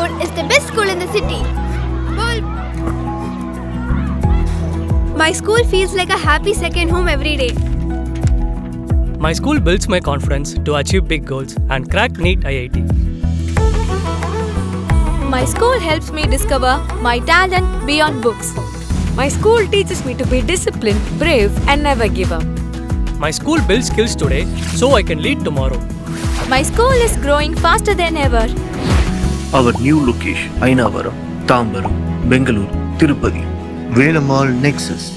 school is the best school in the city. My school feels like a happy second home every day. My school builds my confidence to achieve big goals and crack NEET IIT. My school helps me discover my talent beyond books. My school teaches me to be disciplined, brave, and never give up. My school builds skills today so I can lead tomorrow. My school is growing faster than ever. Our new location, Ainavaram, Tambaram, Bengaluru, Tirupati, Velamal Nexus.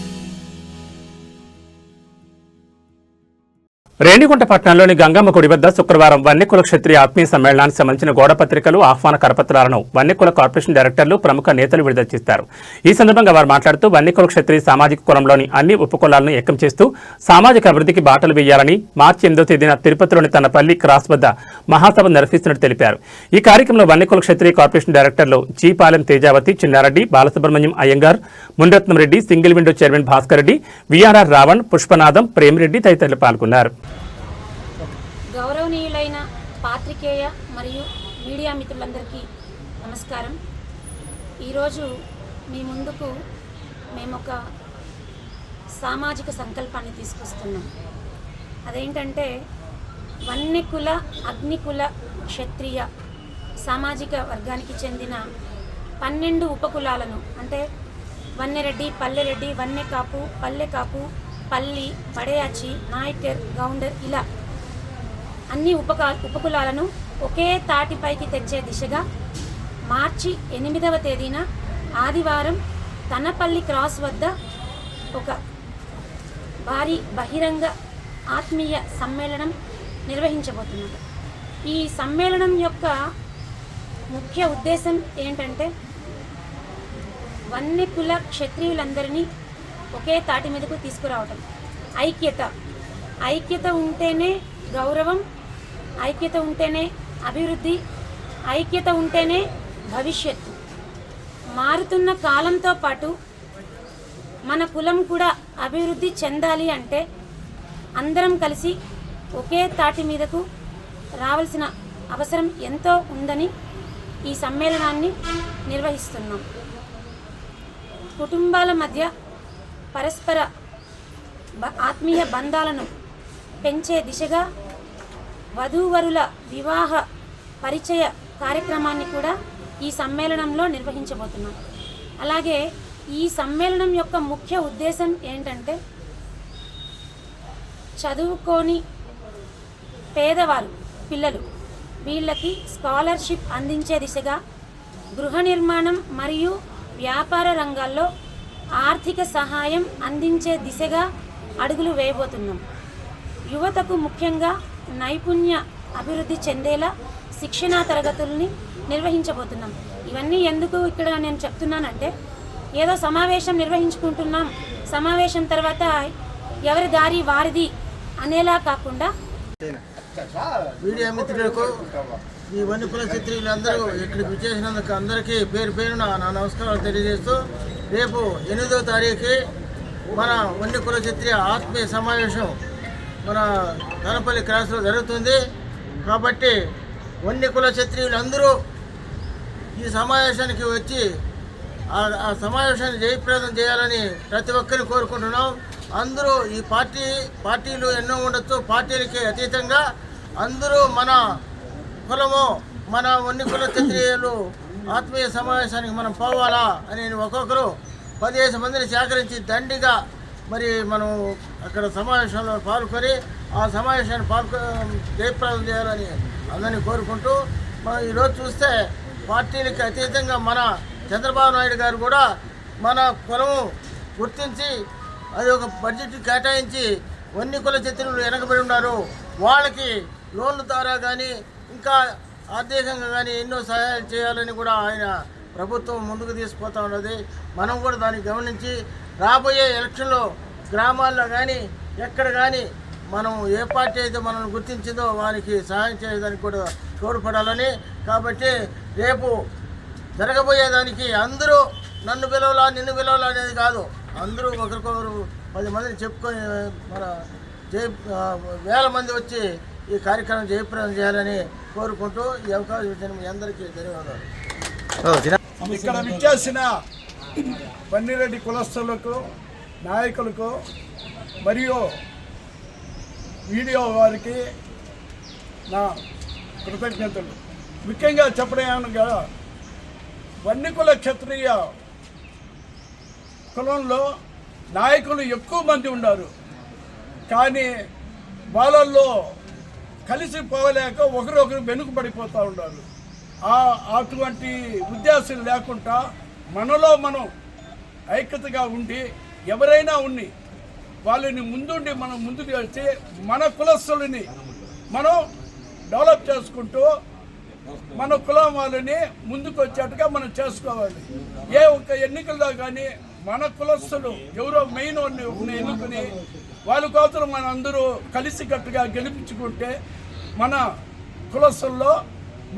Renigunta పట్టణంలోని గంగమ్మ గుడి వద్ద శుక్రవారం వన్యకుల క్షత్రియ ఆత్మీయ సమ్మేళనానికి సంబంధించిన గోడ పత్రికలు ఆహ్వాన కరపత్రాలను Vanyakula corporation డైరెక్టర్లు ప్రముఖ నేతలు విడుదల చేశారు. ఈ సందర్భంగా వారు మాట్లాడుతూ వన్యకుల క్షత్రియ సామాజిక కులంలోని అన్ని ఉపకులాలను ఏకం చేస్తూ సామాజిక అభివృద్ధికి బాటలు వేయాలని మార్చి 8వ తేదీన తిరుపతిలోని తన పల్లి క్రాస్ వద్ద మహాసభ నిర్వహిస్తున్నట్టు తెలిపారు. ఈ కార్యక్రమంలో వన్యకుల క్షత్రియ కార్పొరేషన్ డైరెక్టర్లు Jeepalem Tejavathi, Chinnareddy, Balasubrahmanyam Iyengar, Muniratnam Reddy, single window chairman Bhaskar Reddy, VRR Ravan, Pushpanatham, Premireddy తదితరులు పాల్గొన్నారు. గౌరవనీయులైన పాత్రికేయ మరియు మీడియా మిత్రులందరికీ నమస్కారం. ఈరోజు మీ ముందుకు మేము ఒక సామాజిక సంకల్పాన్ని తీసుకొస్తున్నాం. అదేంటంటే వన్యకుల, అగ్నికుల, క్షత్రియ సామాజిక వర్గానికి చెందిన 12 ఉపకులాలను అంటే వన్నెరెడ్డి, పల్లెరెడ్డి, వన్నెకాపు, పల్లెకాపు, పల్లి, పడయాచి, నాయకర్, గౌండర్ ఇలా అన్ని ఉపకులాలను ఒకే తాటిపైకి తెచ్చే దిశగా మార్చి 8వ తేదీన ఆదివారం తనపల్లి క్రాస్ వద్ద ఒక భారీ బహిరంగ ఆత్మీయ సమ్మేళనం నిర్వహించబోతున్నారు. ఈ సమ్మేళనం యొక్క ముఖ్య ఉద్దేశం ఏంటంటే వన్యకుల క్షత్రియులందరినీ ఒకే తాటి మీదకు తీసుకురావటం. ఐక్యత ఉంటేనే గౌరవం, ఐక్యత ఉంటేనే అభివృద్ధి, ఐక్యత ఉంటేనే భవిష్యత్తు. మారుతున్న కాలంతో పాటు మన కులం కూడా అభివృద్ధి చెందాలి అంటే అందరం కలిసి ఒకే తాటి మీదకు రావాల్సిన అవసరం ఎంతో ఉందని ఈ సమ్మేళనాన్ని నిర్వహిస్తున్నాం. కుటుంబాల మధ్య పరస్పర ఆత్మీయ బంధాలను పెంచే దిశగా వధూవరుల వివాహ పరిచయ కార్యక్రమాన్ని కూడా ఈ సమ్మేళనంలో నిర్వహించబోతున్నాం. అలాగే ఈ సమ్మేళనం యొక్క ముఖ్య ఉద్దేశం ఏంటంటే చదువుకోని పేదవారు పిల్లలు వీళ్ళకి స్కాలర్షిప్ అందించే దిశగా, గృహ నిర్మాణం మరియు వ్యాపార రంగాల్లో ఆర్థిక సహాయం అందించే దిశగా అడుగులు వేయబోతున్నాం. యువతకు ముఖ్యంగా నైపుణ్య అభివృద్ధి చెందేలా శిక్షణా తరగతుల్ని నిర్వహించబోతున్నాం. ఇవన్నీ ఎందుకు ఇక్కడ నేను చెప్తున్నానంటే ఏదో సమావేశం నిర్వహించుకుంటున్నాం, సమావేశం తర్వాత ఎవరి దారి వారిది అనేలా కాకుండా మీడియా మిత్రులకు, ఈ వన్యకుల క్షత్రియులందరూ ఇక్కడికి విచ్చేసినందుకు అందరికీ పేరు పేరున నా నమస్కారాలు తెలియజేస్తూ, రేపు 8వ తారీఖు మన వన్యకుల క్షత్రియ ఆత్మీయ సమావేశం మన తనపల్లి క్రాస్లో జరుగుతుంది. కాబట్టి వన్యకుల క్షత్రియులందరూ ఈ సమావేశానికి వచ్చి ఆ సమావేశాన్ని జయప్రదం చేయాలని ప్రతి ఒక్కరిని కోరుకుంటున్నాం. అందరూ ఈ పార్టీలు ఎన్నో ఉండొచ్చు, పార్టీలకి అతీతంగా అందరూ మన కులము, మన వన్యకుల క్షత్రియులు ఆత్మీయ సమావేశానికి మనం పోవాలా అని ఒక్కొక్కరు 15 మందిని సేకరించి దండిగా మరి మనం అక్కడ సమావేశంలో పాల్గొని ఆ సమావేశాన్ని జయప్రదం చేయాలని అందరినీ కోరుకుంటూ, మనం ఈరోజు చూస్తే పార్టీలకి అతీతంగా మన చంద్రబాబు నాయుడు గారు కూడా మన కులము గుర్తించి అది ఒక బడ్జెట్ కేటాయించి వన్యకుల క్షత్రియులు వెనకబడి ఉన్నారు, వాళ్ళకి లోన్ల ద్వారా కానీ ఇంకా ఆర్థికంగా కానీ ఎన్నో సహాయాలు చేయాలని కూడా ఆయన ప్రభుత్వం ముందుకు తీసుకుపోతూ ఉన్నది. మనం కూడా దాన్ని గమనించి రాబోయే ఎలక్షన్లో గ్రామాల్లో కానీ ఎక్కడ కానీ మనం ఏ పార్టీ అయితే మనల్ని గుర్తించిందో వారికి సహాయం చేయడానికి కూడా తోడ్పడాలని. కాబట్టి రేపు జరగబోయేదానికి అందరూ నన్ను పిలవలా నిన్ను పిలవలా అనేది కాదు, అందరూ ఒకరికొకరు 10 మందిని చెప్పుకొని మన వేల మంది వచ్చి ఈ కార్యక్రమం జయప్రదం చేయాలని కోరుకుంటూ ఈ అవకాశం ఇచ్చిన మీ అందరికీ ధన్యవాదాలు. ఇక్కడ విచ్చేసిన పన్నిరెడ్డి కులస్తులకు, నాయకులకు మరియు వీడియో వారికి నా కృతజ్ఞతలు. ముఖ్యంగా చెప్పడమేమనగా వన్యకుల క్షత్రియ కులంలో నాయకులు ఎక్కువ మంది ఉన్నారు. కానీ వాళ్ళల్లో కలిసిపోలేక ఒకరొకరు వెనుకబడిపోతూ ఉన్నారు. అటువంటి ఉద్దేశం లేకుండా మనలో మనం ఐక్యతగా ఉండి ఎవరైనా ఉన్ని వాళ్ళని ముందుండి మనం ముందుకు వెళ్తే మన కులస్తులని మనం డెవలప్ చేసుకుంటూ మన కులం వాళ్ళని ముందుకు వచ్చేట్టుగా మనం చేసుకోవాలి. ఏ ఒక్క ఎన్నికల్లో కానీ మన కులస్తులు ఎవరో మెయిన్ ఎన్నుకుని వాళ్ళ కోసం మన అందరూ కలిసికట్టుగా గెలిపించుకుంటే మన కులస్తుల్లో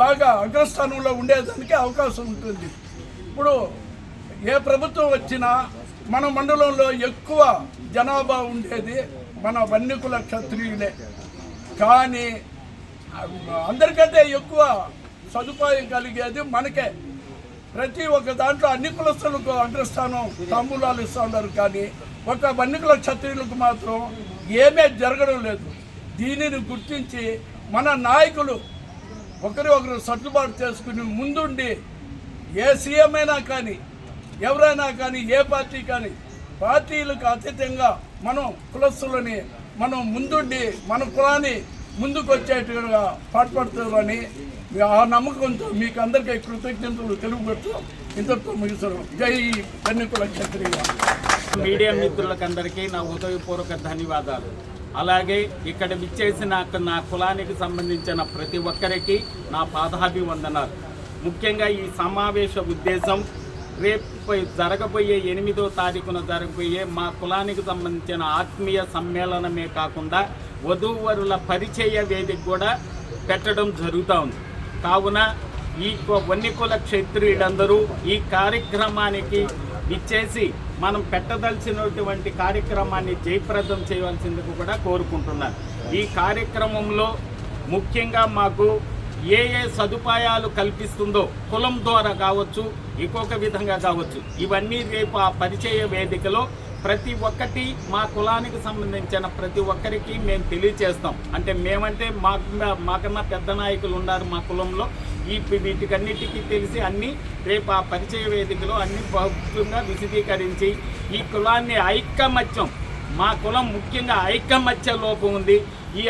బాగా అగ్రస్థానంలో ఉండేదానికి అవకాశం ఉంటుంది. ఇప్పుడు ఏ ప్రభుత్వం వచ్చినా మన మండలంలో ఎక్కువ జనాభా ఉండేది మన వన్యకుల క్షత్రియులే. కానీ అందరికంటే ఎక్కువ సదుపాయం కలిగేది మనకే. ప్రతి ఒక్క దాంట్లో అన్ని కులస్తులకు అగ్రస్థానం తాంబూలాలు ఇస్తూ ఉన్నారు. కానీ ఒక వన్యకుల క్షత్రియులకు మాత్రం ఏమీ జరగడం లేదు. దీనిని గుర్తించి మన నాయకులు ఒకరి ఒకరు సర్దుబాటు చేసుకుని ముందుండి ఏ సీఎం అయినా కానీ ఎవరైనా కానీ ఏ పార్టీ కానీ పార్టీలకు అతీతంగా మనం కులస్తులని మనం ముందుండి మన కులాన్ని ముందుకు వచ్చేట్టుగా పాటుపడుతుందని ఆ నమ్మకంతో మీకు అందరికీ కృతజ్ఞతలు తెలుపుతూ ఇంతటితో ముగిస్తున్నాం. జై వన్యకుల క్షత్రియ. మీడియా మిత్రులకందరికీ నా హృదయపూర్వక ధన్యవాదాలు. అలాగే ఇక్కడ విచ్చేసిన నా కులానికి సంబంధించిన ప్రతి ఒక్కరికి నా పాదాభివందనాలు. ముఖ్యంగా ఈ సమావేశ ఉద్దేశం రేపు జరగబోయే 8వ తారీఖున జరగబోయే మా కులానికి సంబంధించిన ఆత్మీయ సమ్మేళనమే కాకుండా వధూవరుల పరిచయ వేదిక కూడా పెట్టడం జరుగుతూ ఉంది. కావున ఈ వన్యకుల క్షత్రియులందరూ ఈ కార్యక్రమానికి ఇచ్చేసి మనం పెట్టదలిచినటువంటి కార్యక్రమాన్ని జయప్రదం చేయవలసిందిగా కూడా కోరుకుంటున్నాను. ఈ కార్యక్రమంలో ముఖ్యంగా మాకు ఏ సదుపాయాలు కల్పిస్తుందో కులం ద్వారా కావచ్చు, ఇంకొక విధంగా కావచ్చు, ఇవన్నీ రేపు ఆ పరిచయ వేదికలో ప్రతి ఒక్కటి మా కులానికి సంబంధించిన ప్రతి ఒక్కరికి మేము తెలియచేస్తాం. అంటే మేమంటే మాకన్నా పెద్ద నాయకులు ఉన్నారు మా కులంలో, వీటికన్నిటికీ తెలిసి అన్నీ రేపు ఆ పరిచయ వేదికలో అన్ని భౌతికంగా విశదీకరించి ఈ కులాన్ని ఐకమత్యం, మా కులం ముఖ్యంగా ఐకమత్య లోపం ఉంది. ఈ